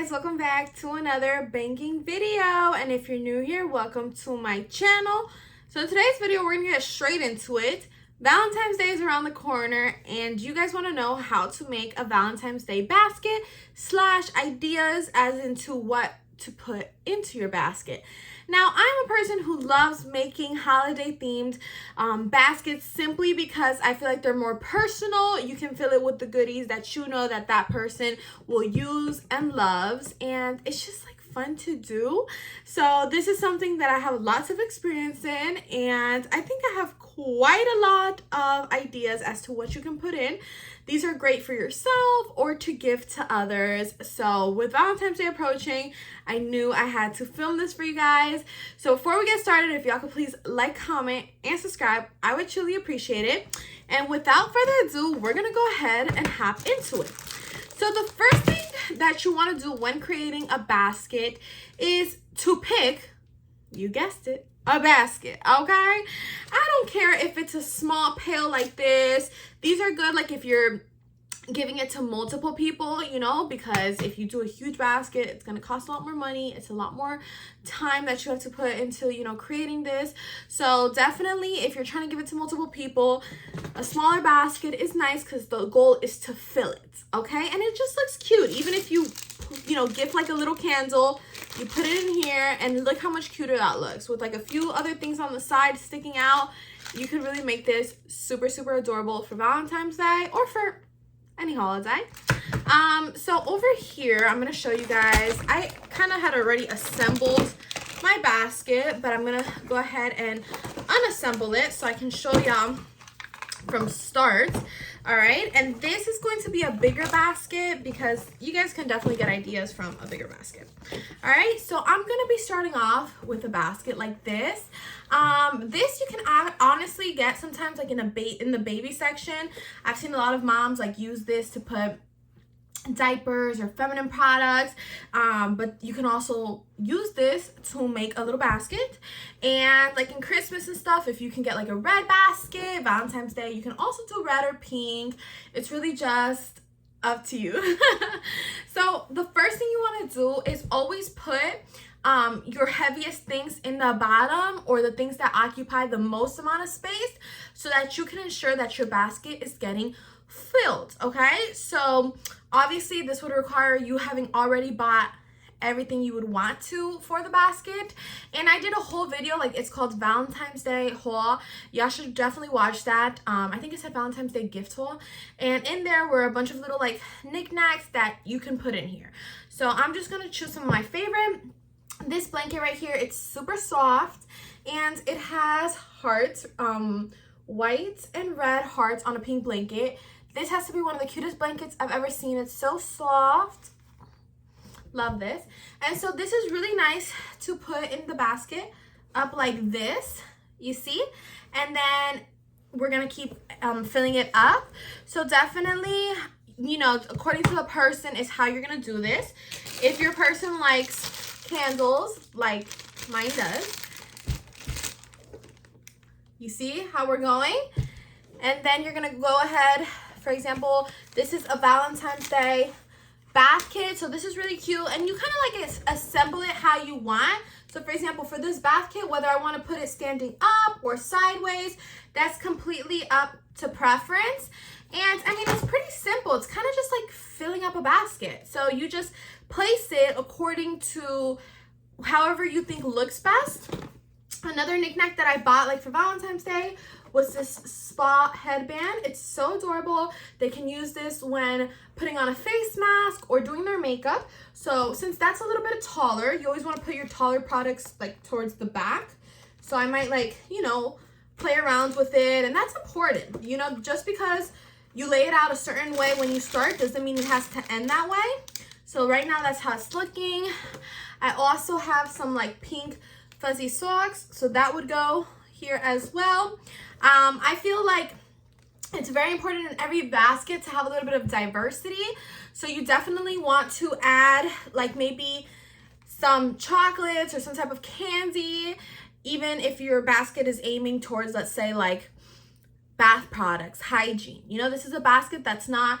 guys, welcome back to another banking video. And if you're new here, welcome to my channel. So in today's video, we're gonna get straight into it. Valentine's Day is around the corner, and you guys want to know how to make a Valentine's Day basket / ideas as into what to put into your basket. Now, I'm a person who loves making holiday themed baskets simply because I feel like they're more personal. You can fill it with the goodies that you know that person will use and loves, and it's just like fun to do. So this is something that I have lots of experience in, and I think I have quite a lot of ideas as to what you can put in. These are great for yourself or to give to others. So with Valentine's Day approaching, I knew I had to film this for you guys. So before we get started, if y'all could please like, comment, and subscribe, I would truly appreciate it. And without further ado, we're gonna go ahead and hop into it. So the first thing that you want to do when creating a basket is to pick, you guessed it, a basket, okay? I don't care if it's a small pail like this. These are good like if you're giving it to multiple people, you know, because if you do a huge basket, it's going to cost a lot more money. It's a lot more time that you have to put into, you know, creating this. So definitely if you're trying to give it to multiple people, a smaller basket is nice because the goal is to fill it, okay? And it just looks cute. Even if you know, give like a little candle, you put it in here, and look how much cuter that looks with like a few other things on the side sticking out. You could really make this super, super adorable for Valentine's Day or for any holiday. So over here, I'm gonna show you guys, I kind of had already assembled my basket, but I'm gonna go ahead and unassemble it so I can show y'all from start. All right, and this is going to be a bigger basket because you guys can definitely get ideas from a bigger basket. All right, so I'm gonna be starting off with a basket like this. This you can honestly get sometimes like in the baby section. I've seen a lot of moms like use this to put diapers or feminine products, but you can also use this to make a little basket. And like in Christmas and stuff, if you can get like a red basket, Valentine's Day, you can also do red or pink. It's really just up to you. So the first thing you want to do is always put your heaviest things in the bottom, or the things that occupy the most amount of space, so that you can ensure that your basket is getting filled. Okay, so obviously this would require you having already bought everything you would want to for the basket, and I did a whole video, like it's called Valentine's Day haul. Y'all should definitely watch that. I think it said Valentine's Day gift haul, and in there were a bunch of little like knickknacks that you can put in here. So I'm just gonna choose some of my favorite. This blanket right here, it's super soft, and it has hearts, white and red hearts on a pink blanket. This has to be one of the cutest blankets I've ever seen. It's so soft. Love this. And so this is really nice to put in the basket up like this, you see? And then we're gonna keep filling it up. So definitely, you know, according to the person is how you're gonna do this. If your person likes candles like mine does, you see how we're going? And then you're gonna go ahead, for example, this is a Valentine's Day bath kit, so this is really cute, and you kind of like assemble it how you want. So for example, for this bath kit, whether I want to put it standing up or sideways, that's completely up to preference. And I mean, it's pretty simple. It's kind of just like filling up a basket. So you just place it according to however you think looks best. Another knickknack that I bought like for Valentine's Day was this spa headband. It's so adorable. They can use this when putting on a face mask or doing their makeup. So since that's a little bit taller, you always want to put your taller products like towards the back. So I might like, you know, play around with it, and that's important. You know, just because you lay it out a certain way when you start doesn't mean it has to end that way. So right now that's how it's looking. I also have some like pink fuzzy socks, so that would go here as well. I feel like it's very important in every basket to have a little bit of diversity. So you definitely want to add like maybe some chocolates or some type of candy, even if your basket is aiming towards, let's say, like bath products, hygiene. You know, this is a basket that's not,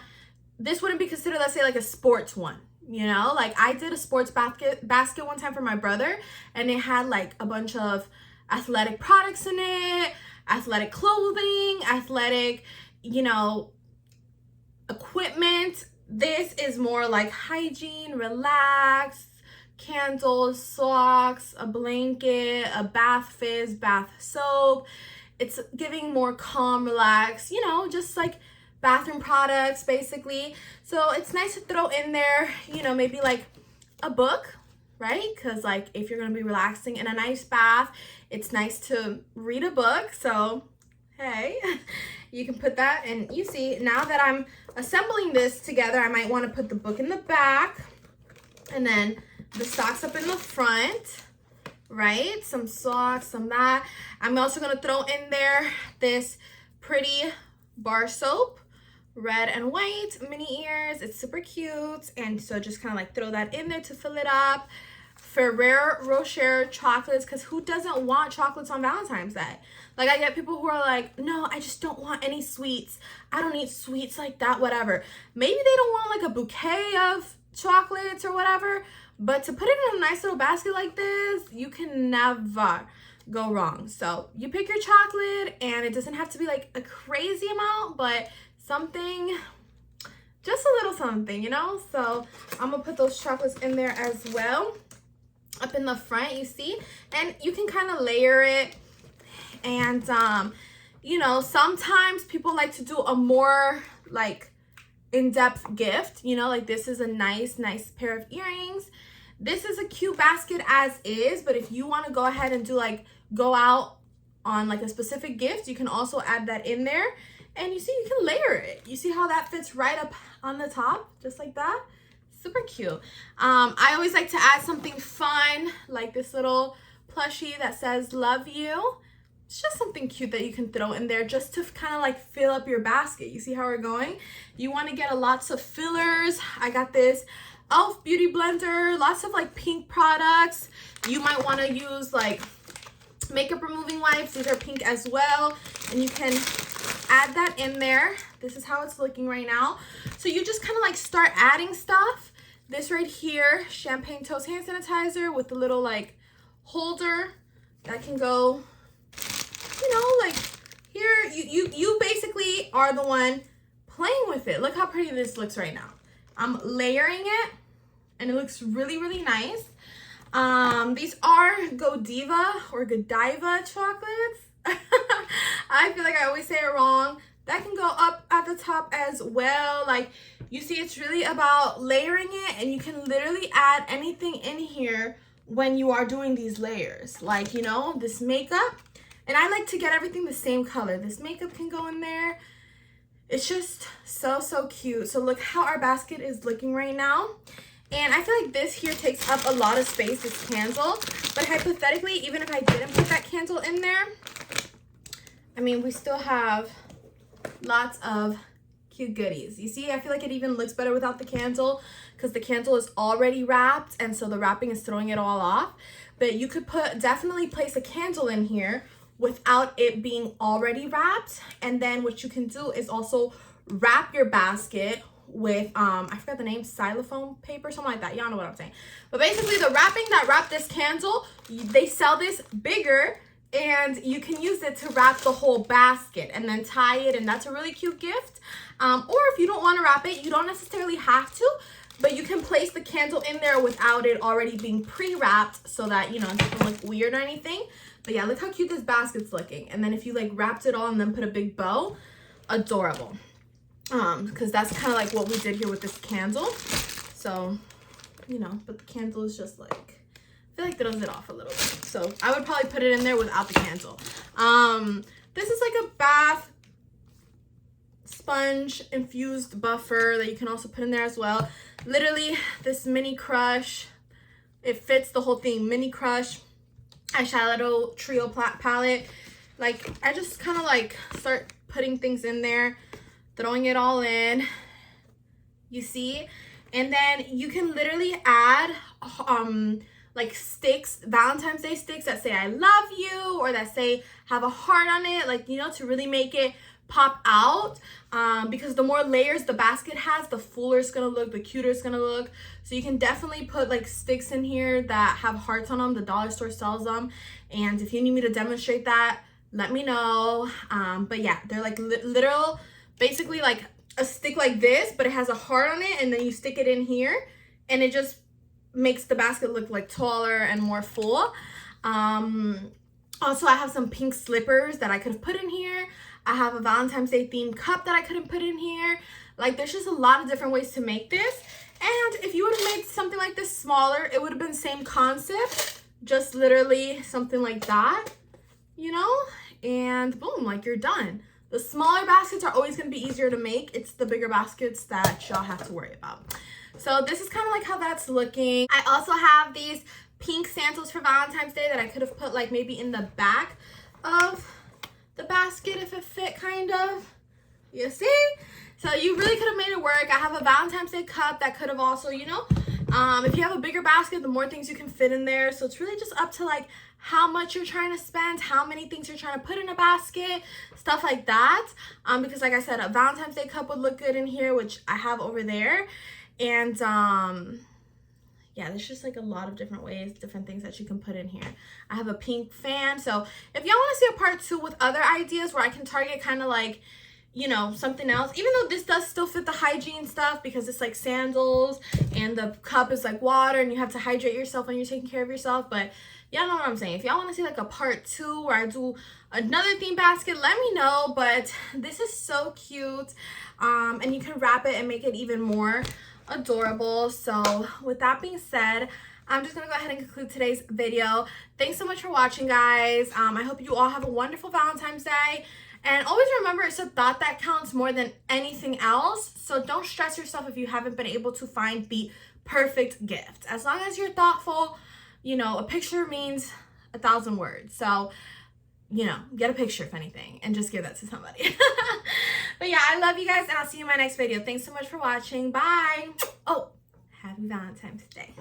this wouldn't be considered, let's say, like a sports one. You know, like I did a sports basket one time for my brother, and it had like a bunch of athletic products in it, athletic clothing, athletic, you know, equipment. This is more like hygiene, relax, candles, socks, a blanket, a bath fizz, bath soap. It's giving more calm, relax, you know, just like bathroom products basically. So it's nice to throw in there, you know, maybe like a book, right? Because like if you're gonna be relaxing in a nice bath, it's nice to read a book. So hey, you can put that. And you see, now that I'm assembling this together, I might want to put the book in the back and then the socks up in the front, right? Some socks, some that. I'm also gonna throw in there this pretty bar soap, red and white, mini ears. It's super cute. And so just kind of like throw that in there to fill it up. Ferrero Rocher chocolates, because who doesn't want chocolates on Valentine's Day? Like I get people who are like, no, I just don't want any sweets. I don't eat sweets like that, whatever. Maybe they don't want like a bouquet of chocolates or whatever, but to put it in a nice little basket like this, you can never go wrong. So you pick your chocolate, and it doesn't have to be like a crazy amount, but something, just a little something, you know? So I'm gonna put those chocolates in there as well, up in the front, you see? And you can kind of layer it. And you know, sometimes people like to do a more like in-depth gift, you know, like this is a nice pair of earrings. This is a cute basket as is, but if you want to go ahead and do like go out on like a specific gift, you can also add that in there. And you see, you can layer it. You see how that fits right up on the top, just like that? Super cute. I always like to add something fun, like this little plushie that says love you. It's just something cute that you can throw in there just to kind of like fill up your basket. You see how we're going? You want to get lots of fillers. I got this e.l.f. beauty blender, lots of like pink products. You might want to use like makeup removing wipes. These are pink as well, and you can add that in there. This is how it's looking right now. So you just kind of like start adding stuff. This right here, champagne toast hand sanitizer with the little like holder that can go, you know, like here. You basically are the one playing with it. Look how pretty this looks right now. I'm layering it, and it looks really nice. These are Godiva or Godiva chocolates. I feel like I always say it wrong. That can go up at the top as well. Like you see, it's really about layering it, and you can literally add anything in here when you are doing these layers. Like, you know, this makeup, and I like to get everything the same color. This makeup can go in there. It's just so cute. So look how our basket is looking right now. And I feel like this here takes up a lot of space, this candle. But hypothetically, even if I didn't put that candle in there, I mean, we still have lots of cute goodies. You see, I feel like it even looks better without the candle because the candle is already wrapped, and so the wrapping is throwing it all off. But you could definitely place a candle in here without it being already wrapped. And then what you can do is also wrap your basket with I forgot the name, xylophone paper, something like that. Y'all know what I'm saying. But basically the wrapping that wrapped this candle, they sell this bigger, and you can use it to wrap the whole basket and then tie it, and that's a really cute gift. Or if you don't want to wrap it, you don't necessarily have to, but you can place the candle in there without it already being pre-wrapped, so that, you know, it doesn't look weird or anything. But yeah, look how cute this basket's looking. And then if you like wrapped it all and then put a big bow, adorable. Because that's kind of like what we did here with this candle. So, you know, but the candle is just like, I feel like throws it off a little bit. So I would probably put it in there without the candle. This is like a bath sponge infused buffer that you can also put in there as well. Literally this mini crush, it fits the whole thing. Mini crush eyeshadow trio palette. Like I just kind of like start putting things in there, throwing it all in, you see? And then you can literally add like sticks, Valentine's Day sticks that say I love you, or that say have a heart on it, like, you know, to really make it pop out, because the more layers the basket has, the fuller it's gonna look, the cuter it's gonna look. So you can definitely put like sticks in here that have hearts on them. The dollar store sells them, and if you need me to demonstrate that, let me know. But yeah, they're like literal, basically like a stick like this, but it has a heart on it, and then you stick it in here, and it just makes the basket look like taller and more full. Also, I have some pink slippers that I could have put in here. I have a Valentine's Day themed cup that I could have put in here. Like, there's just a lot of different ways to make this. And if you would have made something like this smaller, it would have been same concept, just literally something like that, you know, and boom, like you're done. The smaller baskets are always going to be easier to make. It's the bigger baskets that y'all have to worry about. So this is kind of like how that's looking. I also have these pink sandals for Valentine's Day that I could have put like maybe in the back of the basket if it fit, kind of. You see? So you really could have made it work. I have a Valentine's Day cup that could have also, you know, if you have a bigger basket, the more things you can fit in there. So it's really just up to like how much you're trying to spend, how many things you're trying to put in a basket, stuff like that. Because like I said, a Valentine's Day cup would look good in here, which I have over there. And yeah, there's just like a lot of different ways, different things that you can put in here. I have a pink fan. So if y'all want to see a part 2 with other ideas where I can target kind of like, you know, something else, even though this does still fit the hygiene stuff because it's like sandals and the cup is like water and you have to hydrate yourself when you're taking care of yourself. But y'all know what I'm saying. If y'all want to see like a part 2 where I do another theme basket, let me know. But this is so cute, and you can wrap it and make it even more adorable. So with that being said, I'm just gonna go ahead and conclude today's video. Thanks so much for watching, guys. I hope you all have a wonderful Valentine's Day, and always remember, it's a thought that counts more than anything else. So don't stress yourself if you haven't been able to find the perfect gift. As long as you're thoughtful, you know, a picture means 1,000 words. So, you know, get a picture if anything and just give that to somebody. But yeah, I love you guys, and I'll see you in my next video. Thanks so much for watching. Bye. Oh, happy Valentine's Day.